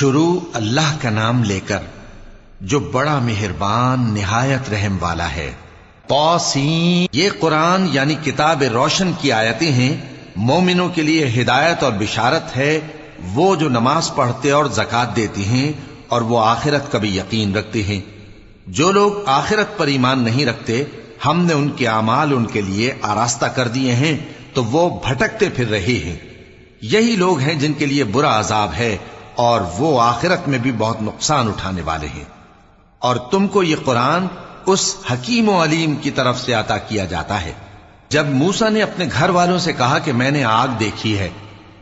شروع اللہ کا نام لے کر جو بڑا مہربان نہایت رحم والا ہے۔ طاسین، یہ قرآن یعنی کتاب روشن کی آیتیں ہیں، مومنوں کے لیے ہدایت اور بشارت ہے، وہ جو نماز پڑھتے اور زکوٰۃ دیتی ہیں اور وہ آخرت کا بھی یقین رکھتے ہیں۔ جو لوگ آخرت پر ایمان نہیں رکھتے، ہم نے ان کے اعمال ان کے لیے آراستہ کر دیے ہیں تو وہ بھٹکتے پھر رہے ہیں۔ یہی لوگ ہیں جن کے لیے برا عذاب ہے اور وہ آخرت میں بھی بہت نقصان اٹھانے والے ہیں۔ اور تم کو یہ قرآن اس حکیم و علیم کی طرف سے عطا کیا جاتا ہے۔ جب موسیٰ نے اپنے گھر والوں سے کہا کہ میں نے آگ دیکھی ہے،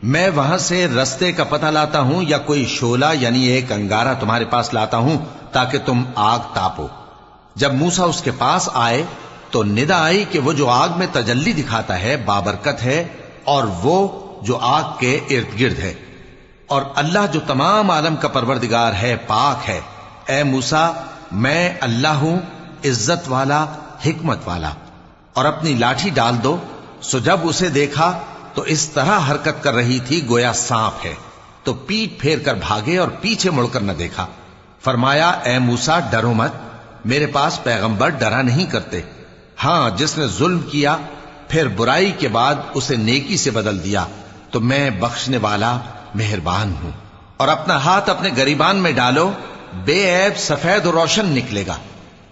میں وہاں سے رستے کا پتہ لاتا ہوں یا کوئی شعلہ یعنی ایک انگارہ تمہارے پاس لاتا ہوں تاکہ تم آگ تاپو۔ جب موسیٰ اس کے پاس آئے تو ندا آئی کہ وہ جو آگ میں تجلی دکھاتا ہے بابرکت ہے، اور وہ جو آگ کے ارد گرد ہے، اور اللہ جو تمام عالم کا پروردگار ہے پاک ہے۔ اے موسیٰ، میں اللہ ہوں، عزت والا، حکمت والا، اور اپنی لاٹھی ڈال دو۔ سو جب اسے دیکھا تو اس طرح حرکت کر رہی تھی گویا سانپ ہے، تو پیٹ پھیر کر بھاگے اور پیچھے مڑ کر نہ دیکھا۔ فرمایا، اے موسیٰ ڈرو مت، میرے پاس پیغمبر ڈرا نہیں کرتے۔ ہاں، جس نے ظلم کیا پھر برائی کے بعد اسے نیکی سے بدل دیا تو میں بخشنے والا مہربان ہوں۔ اور اپنا ہاتھ اپنے گریبان میں ڈالو، بے عیب سفید و روشن نکلے گا۔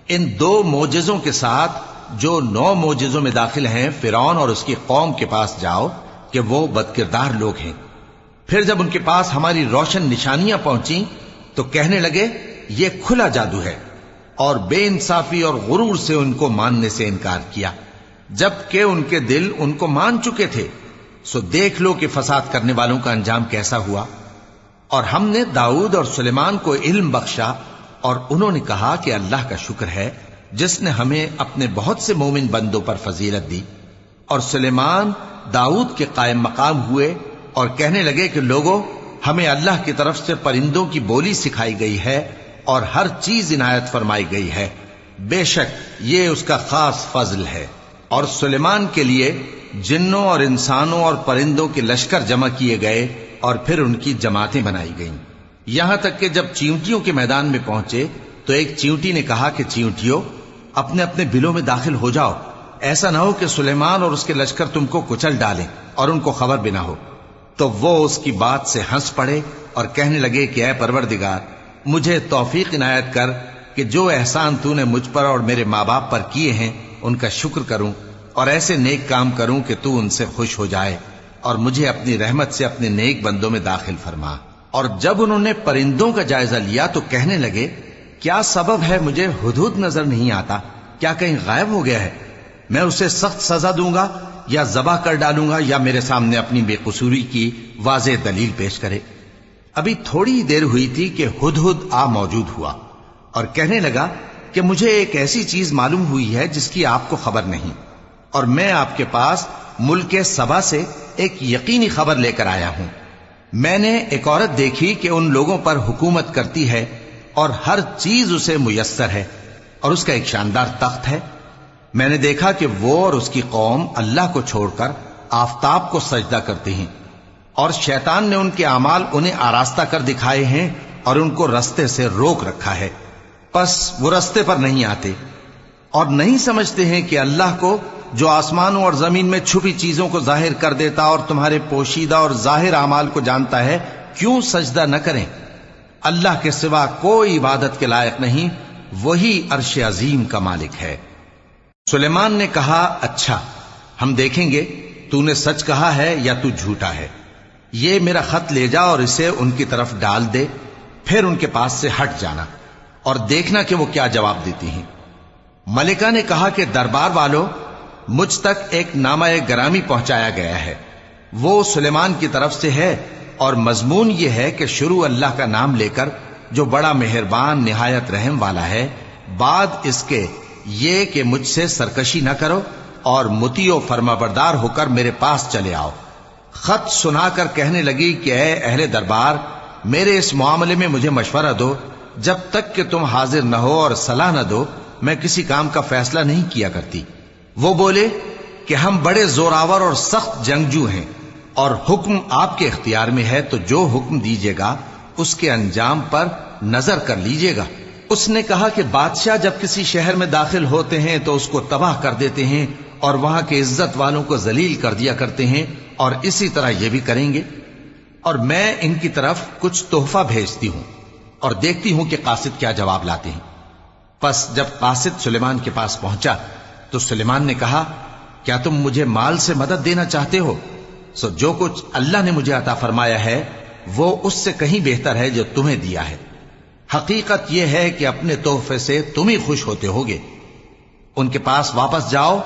ان 2 معجزوں کے ساتھ جو 9 معجزوں میں داخل ہیں فرعون اور اس کی قوم کے پاس جاؤ کہ وہ بدکردار لوگ ہیں۔ پھر جب ان کے پاس ہماری روشن نشانیاں پہنچیں تو کہنے لگے یہ کھلا جادو ہے، اور بے انصافی اور غرور سے ان کو ماننے سے انکار کیا، جبکہ ان کے دل ان کو مان چکے تھے۔ سو دیکھ لو کہ فساد کرنے والوں کا انجام کیسا ہوا۔ اور ہم نے داؤد اور سلیمان کو علم بخشا، اور انہوں نے کہا کہ اللہ کا شکر ہے جس نے ہمیں اپنے بہت سے مومن بندوں پر فضیلت دی۔ اور سلیمان داؤد کے قائم مقام ہوئے اور کہنے لگے کہ لوگوں، ہمیں اللہ کی طرف سے پرندوں کی بولی سکھائی گئی ہے اور ہر چیز عنایت فرمائی گئی ہے، بے شک یہ اس کا خاص فضل ہے۔ اور سلیمان کے لیے جنوں اور انسانوں اور پرندوں کے لشکر جمع کیے گئے اور پھر ان کی جماعتیں بنائی گئیں، یہاں تک کہ جب چیونٹیوں کے میدان میں پہنچے تو ایک چیونٹی نے کہا کہ چیونٹیوں، اپنے اپنے بلوں میں داخل ہو جاؤ، ایسا نہ ہو کہ سلیمان اور اس کے لشکر تم کو کچل ڈالیں اور ان کو خبر بھی نہ ہو۔ تو وہ اس کی بات سے ہنس پڑے اور کہنے لگے کہ اے پروردگار، مجھے توفیق عنایت کر کہ جو احسان تو نے مجھ پر اور میرے ماں باپ پر کیے ہیں ان کا شکر کروں اور ایسے نیک کام کروں کہ تو ان سے خوش ہو جائے، اور مجھے اپنی رحمت سے اپنے نیک بندوں میں داخل فرما۔ اور جب انہوں نے پرندوں کا جائزہ لیا تو کہنے لگے کیا سبب ہے مجھے ہدہد نظر نہیں آتا؟ کیا کہیں غائب ہو گیا ہے؟ میں اسے سخت سزا دوں گا یا ذبح کر ڈالوں گا یا میرے سامنے اپنی بے قصوری کی واضح دلیل پیش کرے۔ ابھی تھوڑی دیر ہوئی تھی کہ ہدہد آ موجود ہوا اور کہنے لگا کہ مجھے ایک ایسی چیز معلوم ہوئی ہے جس کی آپ کو خبر نہیں، اور میں آپ کے پاس ملک سبا سے ایک یقینی خبر لے کر آیا ہوں۔ میں نے ایک عورت دیکھی کہ ان لوگوں پر حکومت کرتی ہے اور ہر چیز اسے میسر ہے، اور اس کا ایک شاندار تخت ہے۔ میں نے دیکھا کہ وہ اور اس کی قوم اللہ کو چھوڑ کر آفتاب کو سجدہ کرتے ہیں، اور شیطان نے ان کے اعمال انہیں آراستہ کر دکھائے ہیں اور ان کو رستے سے روک رکھا ہے، پس وہ رستے پر نہیں آتے، اور نہیں سمجھتے ہیں کہ اللہ کو جو آسمانوں اور زمین میں چھپی چیزوں کو ظاہر کر دیتا اور تمہارے پوشیدہ اور ظاہر اعمال کو جانتا ہے، کیوں سجدہ نہ کریں؟ اللہ کے سوا کوئی عبادت کے لائق نہیں، وہی عرش عظیم کا مالک ہے۔ سلیمان نے کہا اچھا، ہم دیکھیں گے تو نے سچ کہا ہے یا تو جھوٹا ہے۔ یہ میرا خط لے جا اور اسے ان کی طرف ڈال دے، پھر ان کے پاس سے ہٹ جانا اور دیکھنا کہ وہ کیا جواب دیتی ہیں۔ ملکہ نے کہا کہ دربار والوں، مجھ تک ایک نامہ گرامی پہنچایا گیا ہے، وہ سلیمان کی طرف سے ہے، اور مضمون یہ ہے کہ شروع اللہ کا نام لے کر جو بڑا مہربان نہایت رحم والا ہے، بعد اس کے یہ کہ مجھ سے سرکشی نہ کرو اور مطیع و فرما بردار ہو کر میرے پاس چلے آؤ۔ خط سنا کر کہنے لگی کہ اے اہل دربار، میرے اس معاملے میں مجھے مشورہ دو، جب تک کہ تم حاضر نہ ہو اور صلاح نہ دو میں کسی کام کا فیصلہ نہیں کیا کرتی۔ وہ بولے کہ ہم بڑے زوراور اور سخت جنگجو ہیں، اور حکم آپ کے اختیار میں ہے، تو جو حکم دیجیے گا اس کے انجام پر نظر کر لیجئے گا۔ اس نے کہا کہ بادشاہ جب کسی شہر میں داخل ہوتے ہیں تو اس کو تباہ کر دیتے ہیں اور وہاں کے عزت والوں کو ذلیل کر دیا کرتے ہیں، اور اسی طرح یہ بھی کریں گے۔ اور میں ان کی طرف کچھ تحفہ بھیجتی ہوں اور دیکھتی ہوں کہ قاصد کیا جواب لاتے ہیں۔ پس جب قاصد سلیمان کے پاس پہنچا تو سلیمان نے کہا، کیا تم مجھے مال سے مدد دینا چاہتے ہو؟ سو جو کچھ اللہ نے مجھے عطا فرمایا ہے وہ اس سے کہیں بہتر ہے جو تمہیں دیا ہے۔ حقیقت یہ ہے کہ اپنے تحفے سے تم ہی خوش ہوتے ہوگے۔ ان کے پاس واپس جاؤ،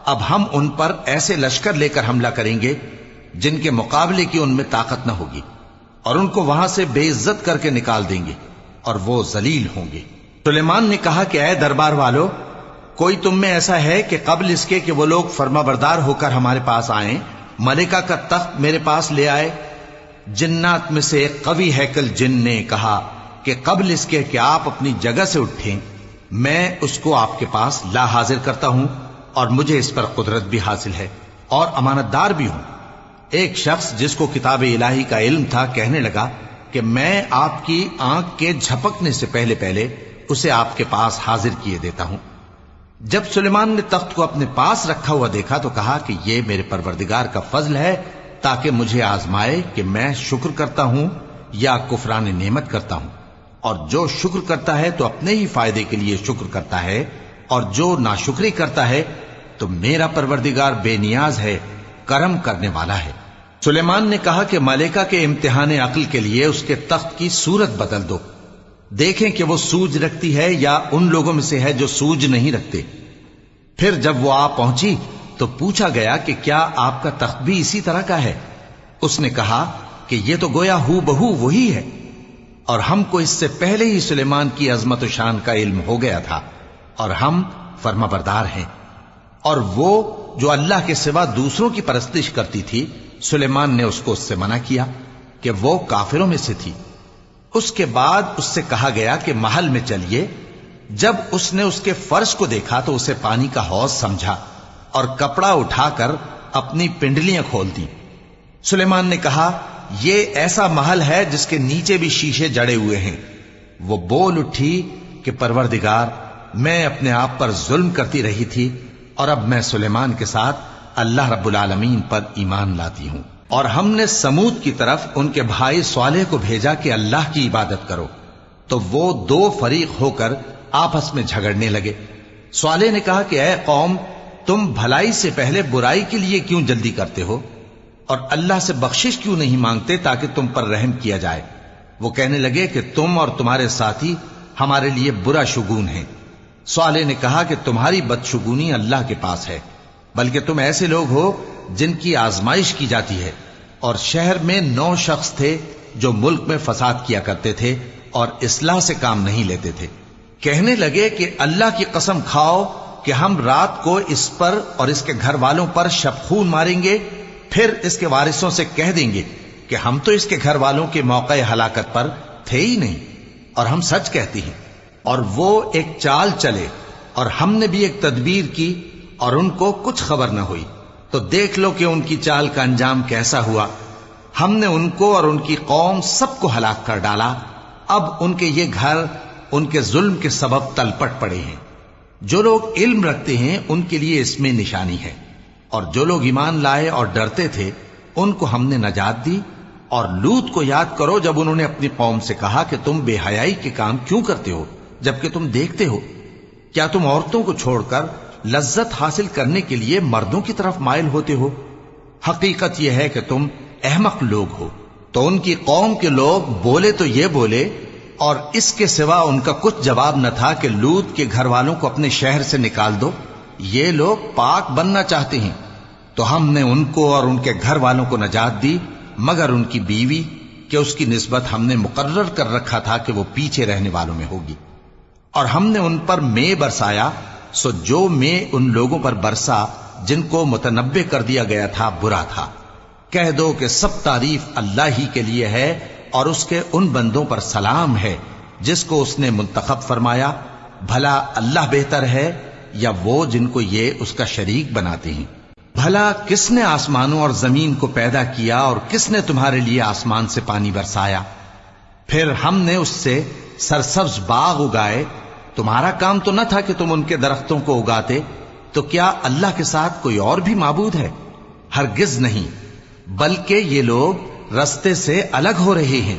اب ہم ان پر ایسے لشکر لے کر حملہ کریں گے جن کے مقابلے کی ان میں طاقت نہ ہوگی، اور ان کو وہاں سے بے عزت کر کے نکال دیں گے اور وہ ذلیل ہوں گے۔ سلیمان نے کہا کہ اے دربار والو، کوئی تم میں ایسا ہے کہ قبل اس کے کہ وہ لوگ فرما بردار ہو کر ہمارے پاس آئیں ملکہ کا تخت میرے پاس لے آئے؟ جنات میں سے ایک قوی ہیکل جن نے کہا کہ قبل اس کے کہ آپ اپنی جگہ سے اٹھیں میں اس کو آپ کے پاس لا حاضر کرتا ہوں، اور مجھے اس پر قدرت بھی حاصل ہے اور امانت دار بھی ہوں۔ ایک شخص جس کو کتاب الہی کا علم تھا کہنے لگا کہ میں آپ کی آنکھ کے جھپکنے سے پہلے پہلے اسے آپ کے پاس حاضر کیے دیتا ہوں۔ جب سلیمان نے تخت کو اپنے پاس رکھا ہوا دیکھا تو کہا کہ یہ میرے پروردگار کا فضل ہے تاکہ مجھے آزمائے کہ میں شکر کرتا ہوں یا کفران نعمت کرتا ہوں، اور جو شکر کرتا ہے تو اپنے ہی فائدے کے لیے شکر کرتا ہے، اور جو ناشکری کرتا ہے تو میرا پروردگار بے نیاز ہے، کرم کرنے والا ہے۔ سلیمان نے کہا کہ ملکہ کے امتحان عقل کے لیے اس کے تخت کی صورت بدل دو، دیکھیں کہ وہ سوج رکھتی ہے یا ان لوگوں میں سے ہے جو سوج نہیں رکھتے۔ پھر جب وہ آ پہنچی تو پوچھا گیا کہ کیا آپ کا تخت بھی اسی طرح کا ہے؟ اس نے کہا کہ یہ تو گویا ہو بہو وہی ہے، اور ہم کو اس سے پہلے ہی سلیمان کی عظمت و شان کا علم ہو گیا تھا، اور ہم فرما بردار ہیں۔ اور وہ جو اللہ کے سوا دوسروں کی پرستش کرتی تھی، سلیمان نے اس کو اس سے منع کیا کہ وہ کافروں میں سے تھی۔ اس کے بعد اس سے کہا گیا کہ محل میں چلیے۔ جب اس نے اس کے فرش کو دیکھا تو اسے پانی کا حوض سمجھا اور کپڑا اٹھا کر اپنی پنڈلیاں کھول دی۔ سلیمان نے کہا، یہ ایسا محل ہے جس کے نیچے بھی شیشے جڑے ہوئے ہیں۔ وہ بول اٹھی کہ پروردگار، میں اپنے آپ پر ظلم کرتی رہی تھی، اور اب میں سلیمان کے ساتھ اللہ رب العالمین پر ایمان لاتی ہوں۔ اور ہم نے سمود کی طرف ان کے بھائی صالح کو بھیجا کہ اللہ کی عبادت کرو، تو وہ دو فریق ہو کر آپس میں جھگڑنے لگے۔ صالح نے کہا کہ اے قوم، تم بھلائی سے پہلے برائی کے لیے کیوں جلدی کرتے ہو، اور اللہ سے بخشش کیوں نہیں مانگتے تاکہ تم پر رحم کیا جائے؟ وہ کہنے لگے کہ تم اور تمہارے ساتھی ہمارے لیے برا شگون ہیں۔ صالح نے کہا کہ تمہاری بدشگونی اللہ کے پاس ہے، بلکہ تم ایسے لوگ ہو جن کی آزمائش کی جاتی ہے۔ اور شہر میں 9 شخص تھے جو ملک میں فساد کیا کرتے تھے اور اصلاح سے کام نہیں لیتے تھے۔ کہنے لگے کہ اللہ کی قسم کھاؤ کہ ہم رات کو اس پر اور اس کے گھر والوں پر شبخون ماریں گے، پھر اس کے وارثوں سے کہہ دیں گے کہ ہم تو اس کے گھر والوں کے موقع ہلاکت پر تھے ہی نہیں، اور ہم سچ کہتی ہیں۔ اور وہ ایک چال چلے، اور ہم نے بھی ایک تدبیر کی، اور ان کو کچھ خبر نہ ہوئی۔ تو دیکھ لو کہ ان کی چال کا انجام کیسا ہوا۔ ہم نے ان کو اور ان کی قوم سب کو ہلاک کر ڈالا۔ اب ان کے یہ گھر ان کے ظلم کے سبب تلپٹ پڑے ہیں۔ جو لوگ علم رکھتے ہیں ان کے لیے اس میں نشانی ہے، اور جو لوگ ایمان لائے اور ڈرتے تھے ان کو ہم نے نجات دی۔ اور لوط کو یاد کرو جب انہوں نے اپنی قوم سے کہا کہ تم بے حیائی کے کام کیوں کرتے ہو جبکہ تم دیکھتے ہو؟ کیا تم عورتوں کو چھوڑ کر لذت حاصل کرنے کے لیے مردوں کی طرف مائل ہوتے ہو؟ حقیقت یہ ہے کہ تم احمق لوگ ہو۔ تو ان کی قوم کے لوگ بولے تو یہ بولے، اور اس کے سوا ان کا کچھ جواب نہ تھا کہ لوط کے گھر والوں کو اپنے شہر سے نکال دو، یہ لوگ پاک بننا چاہتے ہیں۔ تو ہم نے ان کو اور ان کے گھر والوں کو نجات دی، مگر ان کی بیوی کہ اس کی نسبت ہم نے مقرر کر رکھا تھا کہ وہ پیچھے رہنے والوں میں ہوگی۔ اور ہم نے ان پر مے برسایا، سو جو مے ان لوگوں پر برسا جن کو متنبع کر دیا گیا تھا برا تھا۔ کہہ دو کہ سب تعریف اللہ ہی کے لیے ہے، اور اس کے ان بندوں پر سلام ہے جس کو اس نے منتخب فرمایا۔ بھلا اللہ بہتر ہے یا وہ جن کو یہ اس کا شریک بناتے ہیں؟ بھلا کس نے آسمانوں اور زمین کو پیدا کیا، اور کس نے تمہارے لیے آسمان سے پانی برسایا؟ پھر ہم نے اس سے سرسبز باغ اگائے، تمہارا کام تو نہ تھا کہ تم ان کے درختوں کو اگاتے، تو کیا اللہ کے ساتھ کوئی اور بھی معبود ہے؟ ہرگز نہیں، بلکہ یہ لوگ رستے سے الگ ہو رہے ہیں۔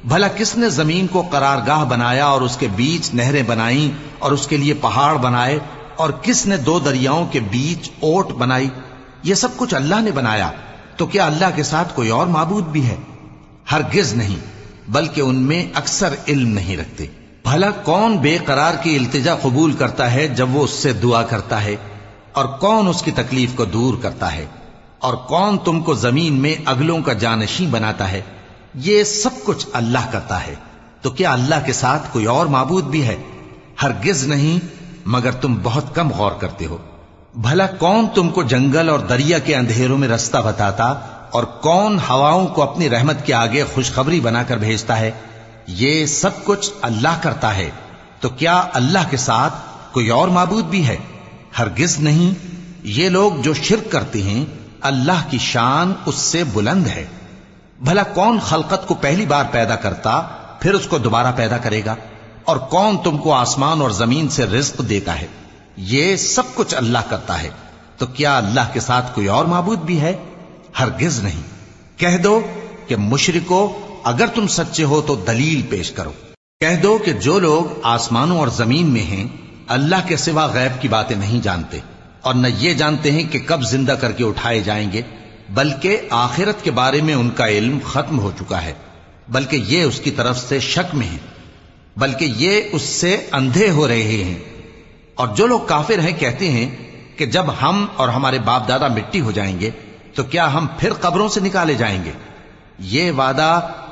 بھلا کس نے زمین کو قرارگاہ بنایا اور اس کے بیچ نہریں بنائیں اور اس کے لیے پہاڑ بنائے، اور کس نے دو دریاؤں کے بیچ اوٹ بنائی؟ یہ سب کچھ اللہ نے بنایا، تو کیا اللہ کے ساتھ کوئی اور معبود بھی ہے؟ ہرگز نہیں، بلکہ ان میں اکثر علم نہیں رکھتے۔ بھلا کون بے قرار کی التجا قبول کرتا ہے جب وہ اس سے دعا کرتا ہے، اور کون اس کی تکلیف کو دور کرتا ہے، اور کون تم کو زمین میں اگلوں کا جانشین بناتا ہے؟ یہ سب کچھ اللہ کرتا ہے، تو کیا اللہ کے ساتھ کوئی اور معبود بھی ہے؟ ہرگز نہیں، مگر تم بہت کم غور کرتے ہو۔ بھلا کون تم کو جنگل اور دریا کے اندھیروں میں رستہ بتاتا، اور کون ہواؤں کو اپنی رحمت کے آگے خوشخبری بنا کر بھیجتا ہے؟ یہ سب کچھ اللہ کرتا ہے، تو کیا اللہ کے ساتھ کوئی اور معبود بھی ہے؟ ہرگز نہیں۔ یہ لوگ جو شرک کرتے ہیں، اللہ کی شان اس سے بلند ہے۔ بھلا کون خلقت کو پہلی بار پیدا کرتا پھر اس کو دوبارہ پیدا کرے گا؟ اور کون تم کو آسمان اور زمین سے رزق دیتا ہے؟ یہ سب کچھ اللہ کرتا ہے، تو کیا اللہ کے ساتھ کوئی اور معبود بھی ہے؟ ہرگز نہیں۔ کہہ دو کہ مشرکو، اگر تم سچے ہو تو دلیل پیش کرو۔ کہہ دو کہ جو لوگ آسمانوں اور زمین میں ہیں اللہ کے سوا غیب کی باتیں نہیں جانتے، اور نہ یہ جانتے ہیں کہ کب زندہ کر کے اٹھائے جائیں گے، بلکہ آخرت کے بارے میں ان کا علم ختم ہو چکا ہے، بلکہ یہ اس کی طرف سے شک میں ہیں، بلکہ یہ اس سے اندھے ہو رہے ہیں۔ اور جو لوگ کافر ہیں کہتے ہیں کہ جب ہم اور ہمارے باپ دادا مٹی ہو جائیں گے تو کیا ہم پھر قبروں سے نکالے جائیں گے؟ یہ وعدہ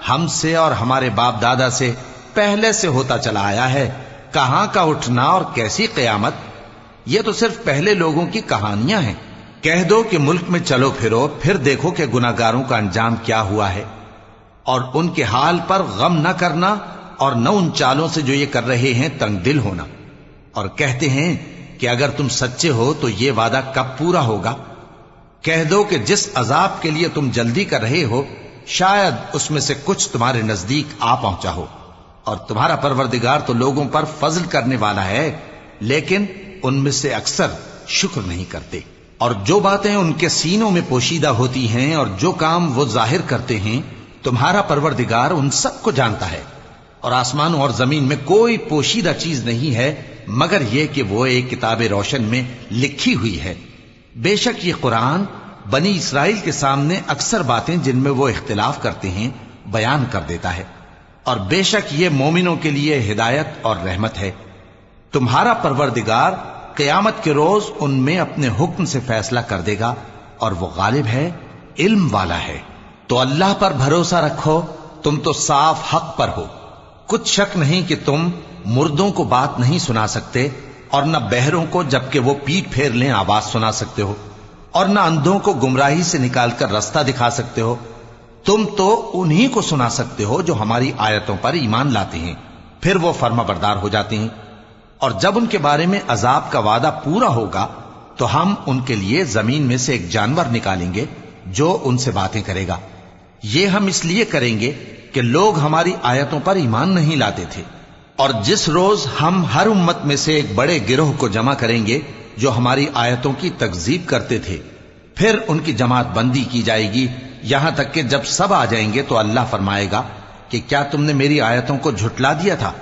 ہم سے اور ہمارے باپ دادا سے پہلے سے ہوتا چلا آیا ہے، کہاں کا اٹھنا اور کیسی قیامت؟ یہ تو صرف پہلے لوگوں کی کہانیاں ہیں۔ کہہ دو کہ ملک میں چلو پھرو، پھر دیکھو کہ گناہگاروں کا انجام کیا ہوا ہے، اور ان کے حال پر غم نہ کرنا، اور نہ ان چالوں سے جو یہ کر رہے ہیں تنگ دل ہونا۔ اور کہتے ہیں کہ اگر تم سچے ہو تو یہ وعدہ کب پورا ہوگا؟ کہہ دو کہ جس عذاب کے لیے تم جلدی کر رہے ہو شاید اس میں سے کچھ تمہارے نزدیک آ پہنچا ہو، اور تمہارا پروردگار تو لوگوں پر فضل کرنے والا ہے، لیکن ان میں سے اکثر شکر نہیں کرتے۔ اور جو باتیں ان کے سینوں میں پوشیدہ ہوتی ہیں اور جو کام وہ ظاہر کرتے ہیں، تمہارا پروردگار ان سب کو جانتا ہے۔ اور آسمانوں اور زمین میں کوئی پوشیدہ چیز نہیں ہے مگر یہ کہ وہ ایک کتاب روشن میں لکھی ہوئی ہے۔ بے شک یہ قرآن بنی اسرائیل کے سامنے اکثر باتیں جن میں وہ اختلاف کرتے ہیں بیان کر دیتا ہے، اور بے شک یہ مومنوں کے لیے ہدایت اور رحمت ہے۔ تمہارا پروردگار قیامت کے روز ان میں اپنے حکم سے فیصلہ کر دے گا، اور وہ غالب ہے، علم والا ہے۔ تو اللہ پر بھروسہ رکھو، تم تو صاف حق پر ہو۔ کچھ شک نہیں کہ تم مردوں کو بات نہیں سنا سکتے، اور نہ بہروں کو جبکہ وہ پیٹ پھیر لیں آواز سنا سکتے ہو، اور نہ اندھوں کو گمراہی سے نکال کر رستہ دکھا سکتے ہو۔ تم تو انہی کو سنا سکتے ہو جو ہماری آیتوں پر ایمان لاتے ہیں، پھر وہ فرما بردار ہو جاتے ہیں۔ اور جب ان کے بارے میں عذاب کا وعدہ پورا ہوگا تو ہم ان کے لیے زمین میں سے ایک جانور نکالیں گے جو ان سے باتیں کرے گا۔ یہ ہم اس لیے کریں گے کہ لوگ ہماری آیتوں پر ایمان نہیں لاتے تھے۔ اور جس روز ہم ہر امت میں سے ایک بڑے گروہ کو جمع کریں گے جو ہماری آیتوں کی تکذیب کرتے تھے، پھر ان کی جماعت بندی کی جائے گی، یہاں تک کہ جب سب آ جائیں گے تو اللہ فرمائے گا کہ کیا تم نے میری آیتوں کو جھٹلا دیا تھا،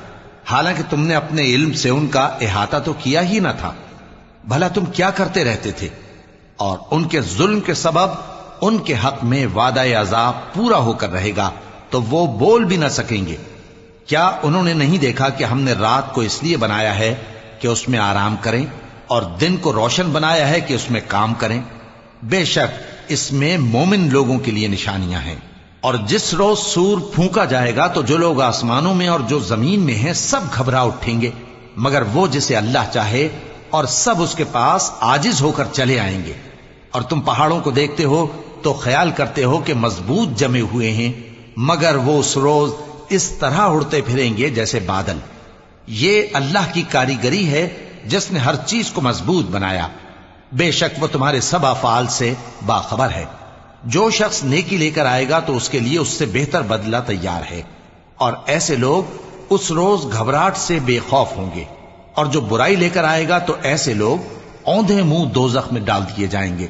حالانکہ تم نے اپنے علم سے ان کا احاطہ تو کیا ہی نہ تھا؟ بھلا تم کیا کرتے رہتے تھے؟ اور ان کے ظلم کے سبب ان کے حق میں وعدہ عذاب پورا ہو کر رہے گا تو وہ بول بھی نہ سکیں گے۔ کیا انہوں نے نہیں دیکھا کہ ہم نے رات کو اس لیے بنایا ہے کہ اس میں آرام کریں، اور دن کو روشن بنایا ہے کہ اس میں کام کریں؟ بے شک اس میں مومن لوگوں کے لیے نشانیاں ہیں۔ اور جس روز سور پھونکا جائے گا تو جو لوگ آسمانوں میں اور جو زمین میں ہیں سب گھبرا اٹھیں گے مگر وہ جسے اللہ چاہے، اور سب اس کے پاس عاجز ہو کر چلے آئیں گے۔ اور تم پہاڑوں کو دیکھتے ہو تو خیال کرتے ہو کہ مضبوط جمے ہوئے ہیں، مگر وہ اس روز اس طرح اڑتے پھریں گے جیسے بادل۔ یہ اللہ کی کاریگری ہے جس نے ہر چیز کو مضبوط بنایا۔ بے شک وہ تمہارے سب افعال سے باخبر ہے۔ جو شخص نیکی لے کر آئے گا تو اس کے لیے اس سے بہتر بدلہ تیار ہے، اور ایسے لوگ اس روز گھبراہٹ سے بے خوف ہوں گے، اور جو برائی لے کر آئے گا تو ایسے لوگ اوندھے منہ دوزخ میں ڈال دیے جائیں گے۔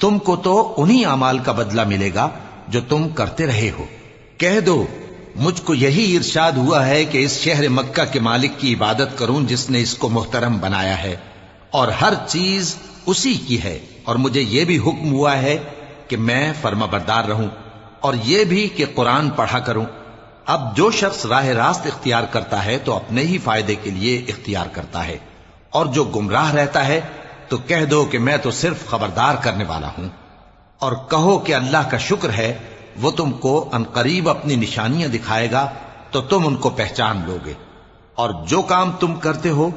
تم کو تو انہی اعمال کا بدلہ ملے گا جو تم کرتے رہے ہو۔ کہہ دو مجھ کو یہی ارشاد ہوا ہے کہ اس شہر مکہ کے مالک کی عبادت کروں جس نے اس کو محترم بنایا ہے، اور ہر چیز اسی کی ہے، اور مجھے یہ بھی حکم ہوا ہے کہ میں فرما بردار رہوں، اور یہ بھی کہ قرآن پڑھا کروں۔ اب جو شخص راہ راست اختیار کرتا ہے تو اپنے ہی فائدے کے لیے اختیار کرتا ہے، اور جو گمراہ رہتا ہے تو کہہ دو کہ میں تو صرف خبردار کرنے والا ہوں۔ اور کہو کہ اللہ کا شکر ہے وہ تم کو عنقریب اپنی نشانیاں دکھائے گا تو تم ان کو پہچان لو گے، اور جو کام تم کرتے ہو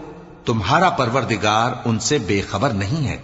تمہارا پروردگار ان سے بے خبر نہیں ہے۔